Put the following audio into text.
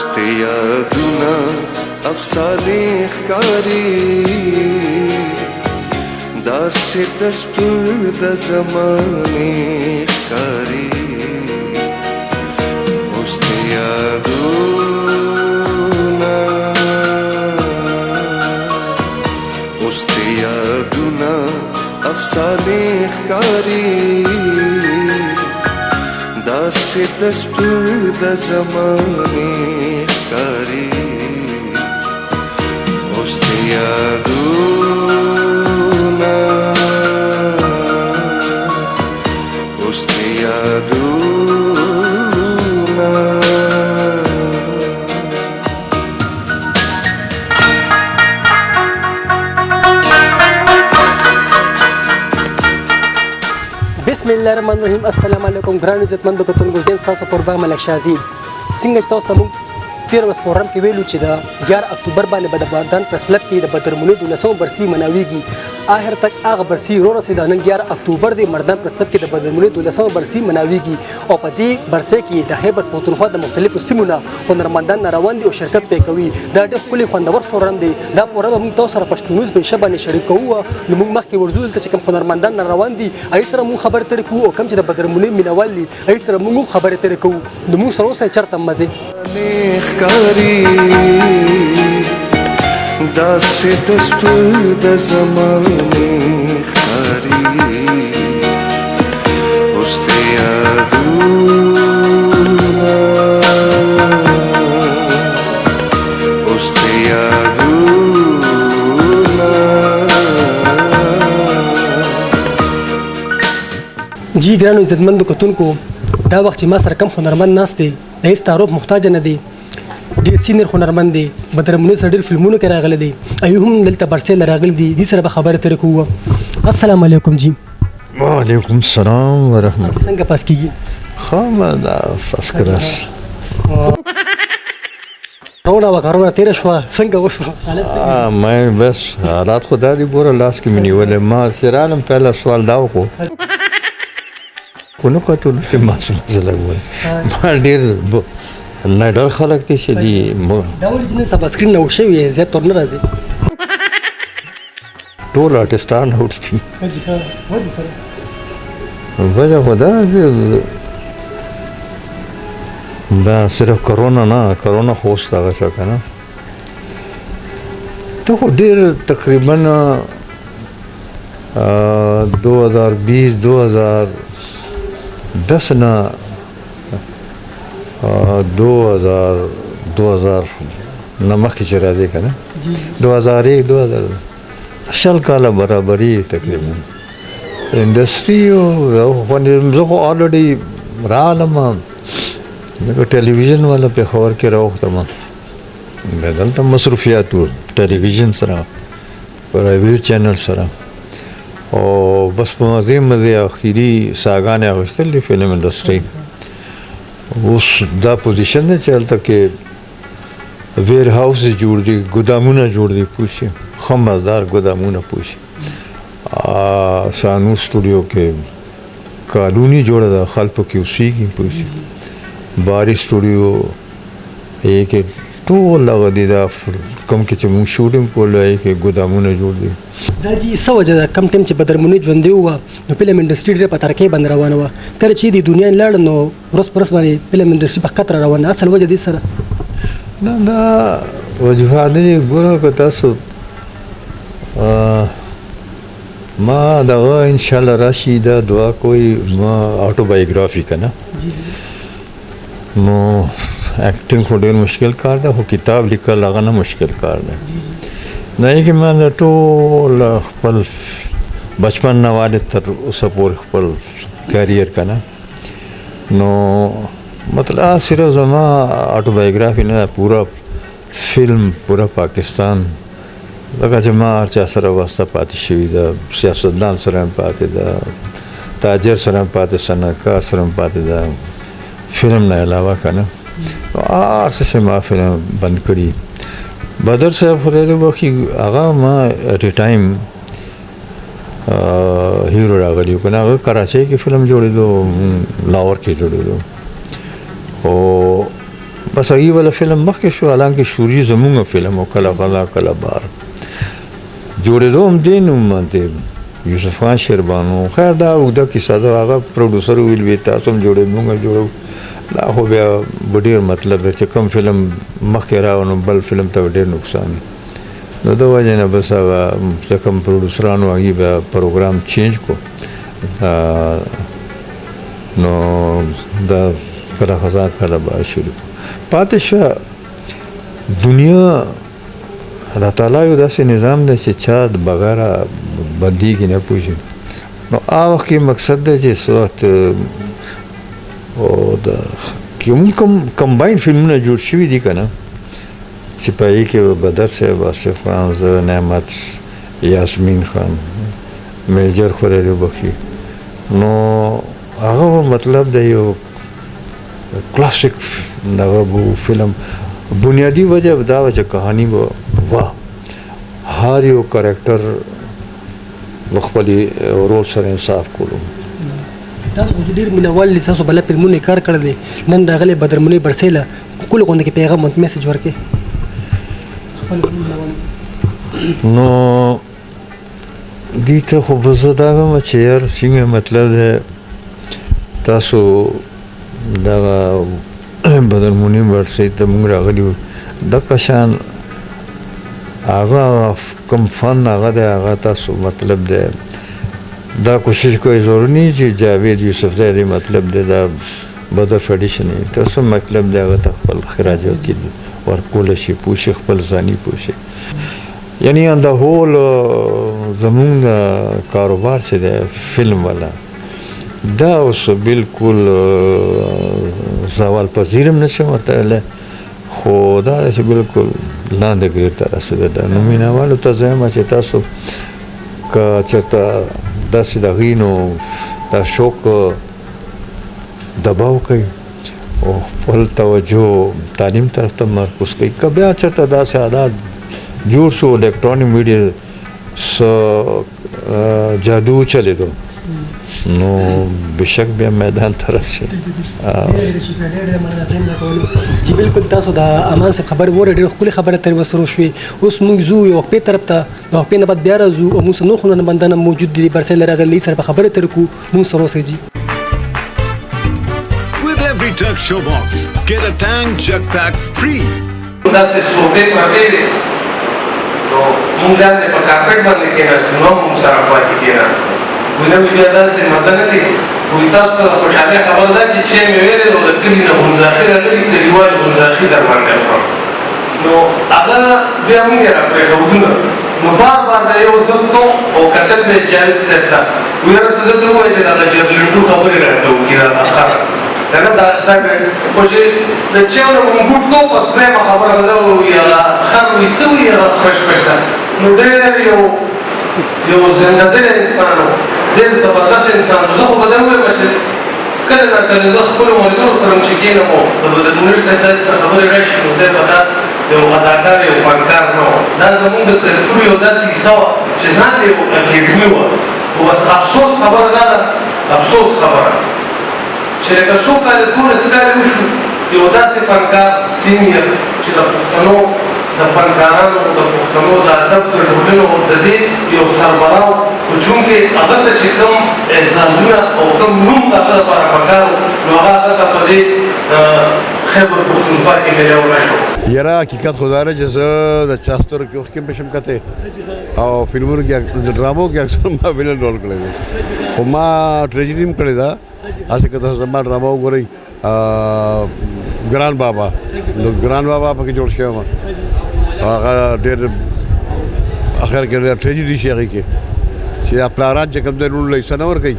ته یادونه افسانې ښکاري داسې دستور د زمانې ښکاري اوس ته یادونه افسانې ښکاري داسې دستور د زمانې ښکاري اوس ته یادونه بسم الله الرحمن الرحیم. السلام علیکم ګران عزتمندو کتونکو، زه تاسو قربان ملک شازي څنګه چې تاسو موږ تیر ورځ پروګرام کې ویلو چې د 11 اکتوبر باندې به د بادان پرس کلب کې د بدرمنی 1200 برسي مناويږي. آخر تک هغه برسي رو رسیدا نن 11 اکتوبر د مردان پرس کلب کې د بدرمنی 1200 برسي مناويږي او په دې برسي کې د خیبر پختونخوا د مختلفو سیمونو هنرمندان روان دي او شرکت کوي. دا ډېر ښکلی خوندور پروګرام دی. دا پروګرام موږ تاسو سره پښتونوز به شبانه شریکو نو موږ مخکې ورزول ته چې کوم هنرمندان روان دي ای سره موږ خبرې ترې کوو او کوم چې د بدرمنی مینوال دي ای سره موږ خبرې ترې کوو نو موږ سره اوسه چرته مزه ښکاري داسې دستور د زمانې ښکاري اوس ته یادونه جی ګرانو عزتمندو کتونکو، دا وخت چې ما سره کم هنرمند ناست دی د هېڅ تعارف محتاج نه دی، ډېر سینیر هنرمند دی، بدرمنی سره ډېر فلمونو کې راغلی دی، ایو هم دلته برسې له راغلی دی، دې سره به خبرې ترې کوو. السلام علیکم جی. وعلیکم السلام ورحمت. څنګه پاس کېږي؟ ښه دا فرست کلاس. کرونا وکرونا تېره شوه څنګه اوس؟ ما بس حالات خو دا دي ګوره لاس کې مې نیولې. ما چې رالم پهله سوال دا وکړو خو نه کتلو چې ما څه مسله ووایي. ما ډېر نډر خلک دي چې دي دا ولې چې نن سبا سکرین نه اوټ شوي زیات تور نه راځي؟ ټول آرټسټان اوټ دي. وجه سره وجه خو دا دا صرف کرونا نه، کرونا خو اوس دغه شو که نه. ته خو ډېر تقریبا 2020 2010 نه 2000 نه مخکې چې راځې که نه 2001 2000 شل کاله برابري تقریبا انډسټري زه خو آلرډي رالم دغه ټلویزیون والا پېښور کې راوختم دلته مصروفیات و ټلویزیون سره پرایویټ چینل سره او بس په مزې مزې اخري ساګانې اخیستل د فلم انډسټري. اوس دا پوزیشن دی چې هلته کې ویر هاوس جوړ دي، ګودامونه جوړ دي، پوه شي ښه مزدار ګودامونه پوه شي. سانو سټوډیو کې کالوني جوړه ده خلکو کې اوسېږي پوه شي. باري سټوډیو یې کې ټول هغه دي دا کوم کې چې موږ شوټینګ کولو یې کې ګودامونه جوړ دي. دا جی څه وجه ده کم ټایم چې بدرمنی ژوندی وه نو فلم انډسټري ډېره په ترقۍ باندې روانه وه، کله چې د دنیا نه لاړه نو ورځ په ورځ باندې فلم انډسټري په خطر روانه. اصل وجه دې سره نه دا وجوهات دي ګوره که تاسو ما دغه انشاءالله راشي دا دعا کوئ ما آټوبایوګرافي که نه نو ایکټینګ خو ډېر مشکل کار ده خو کتاب لیکل هغه نه مشکل کار ده. نه یې کې ما د ټول خپل بچپن نه والد تر اوسه پورې خپل کیریر که نه نو مطلب صرف زما آټوبایوګرافي نه پوره فلم پوره پاکستان لکه چې ما هر چا سره واسطه پاتې شوي ده، سیاستدان سره هم پاتې ده، تاجر سره هم پاتې، صنعتکار سره هم پاتې ده، فلم نه علاوه که نه هر څه چې ما فلم بند کړي. بدر صاحب خدای دې وبخښي هغه ما ایټ ا ټایم هیرو راغلی و که نه هغه کراچۍ کې فلم جوړېدو لاهور کې جوړېدو او بس هغې والا فلم مخکې شو حالانکه شوري زمونږ فلم و کله غلا کله بار جوړېدو هم دې نوم باندې یوسف خان شیربانو خیر دا اوږده کیسه ده هغه پروډوسر ویل وي تاسو هم جوړوئ موږ جوړو دا خو بیا به ډېر مطلب دی چې کوم فلم مخکې راغی نو بل فلم ته ډېر نقصان وي نو د وجې نه بس هغه چې کوم پروډوسرانو هغې بیا پروګرام چینج کو نو دا کله خزا کله به شروع پاتې شوه دنیا الله تعالی یو داسې نظام دی چې چا د بغیره بدیږي نه پوهېږي نو هغه وخت کې مقصد دی چې څه وخت او د کوم کمباین فلمونه جوړ شوي دي که نه چې په هغې کې بدر صاحب آصف خان زه نعمت یاسمین خان میجر خدای دې وبخښي نو هغه مطلب د یو کلاسیک دغه به فلم بنیادی وجه دا وه چې کهاني به وه هر یو کرکټر خپل رول سره انصاف کولو تاسو ډېر مینهوال دي تاسو بله فلمونه کار کړی دی نن راغلی بدرمنۍ برسېله ښکلې غونډه کې پیغام میسج ورکړې نو دې ته خو به زه دا وایم چې یار څنګه مطلب دی تاسو دغه بدرمنۍ برسۍ ته موږ راغلي وو دغه شان هغه کوم فن هغه دی هغه تاسو مطلب دی دا کوشش کوئ ضرور نه چې جاوید یوسف دی مطلب دی دا بدر فیډیشن تاسو مطلب دی هغه ته خپل خراج ورکولی شي پوه شي خپل ځاني پوه شي یعنی ان د هول زمونږ کاروبار چې دی فلم والا دا اوس بالکل زوال پذیرم نشم ورته خو دا چې بالکل لاندې ګرېډ ته رسېدلی نو مینهوالو ته زه وایم چې تاسو که چېرته داسې د هغې نو دا شوق دباو کوي او خپل توجه تعلیم طرف ته مرکوز کوي که بیا چېرته داسې حالات جوړ شو الکترونیک میډیا څه جادو چلېدو نو بشک بیا میدان ته راشي چې بالکل تاسو د امان صاحب خبرې وره ډېره ښکلې خبره ترې ورسره وشوې اوس موږ ځو یو وقفې طرف ته د وقفې نه بعد بیا راځو او موږ سره نور خونونه بندانه موجود دي برسېله راغلي سره به خبرې ترې کوو موږ سره اوسئ جي With every Turk Show box, get a Tang Jug Pack free. داسې صوبې پرتې دي نو موږ داسې په کارپېټ باندې کېناستو نو موږ سره پاتې کېناستو وایي نه بیا داسې مزه نه کوي وایي تاسو ته د خوشحالۍ خبر ده چې چای مې ویلې نو د کلي نه غونځاخي راغلي کلیوال غونځاخي درباندې خورم نو هغه بیا موږ یې راپرېښودونه نو بار بار دا یو ځل کوم او کتل به یې جاوید صاحب ته وایي راته درته ووایه چې دغه جرلنډو خبرې راته وکړي دا خره کنه دا خو چې د چایو نه مونږ ګوټ کوو په درېیمه خبره به دا ووایي هغه خر وایي څه وایي هغه خشخش ده نو ډېر یو زنده دل انسان و ډېر زبردست انسان و زه خو به دا ووایم چې کله ناکله زه خپلو ملګرو سره چې کښېنم او د بدرمنیر صاحب داسې څه خبرې راشي نو دی به دا یو اداکار یو فنکار نه و دا زمونږ د کلتور یو داسې کیسه وه چې ځان یې اکیډمي وه خو بس افسوس خبره دا ده افسوس خبره چې لکه څو کاله 12 کاله وشو یو داسې فنکار سینیر چې د پښتنو د فنکارانو د پښتنو د ادب د ډولونو د دې یو سربراو خو چونکې هغه ته چې کوم اعزازونه او کوم نوم د هغه لپاره پکار و نو هغه ته په دې خیبر پښتونخوا کې میلاو نه شو یاره حقیقت خو دا ده چې زه د چا سترګو کې اوښکې هم نشم کتی او فلمونو کې د ډرامو کې اکثر ما ویلن رول کړی دی خو ما ټریجډي هم کړې ده هسې که تاسو زما ډرامه وګورئ ګران بابا نو ګران بابا پکې جوړ شوی یم هغه ډېر اخر کې ټریجډي شي هغې کې چې دا پلاران چې کوم دی لوڼو له حصه نه ورکوي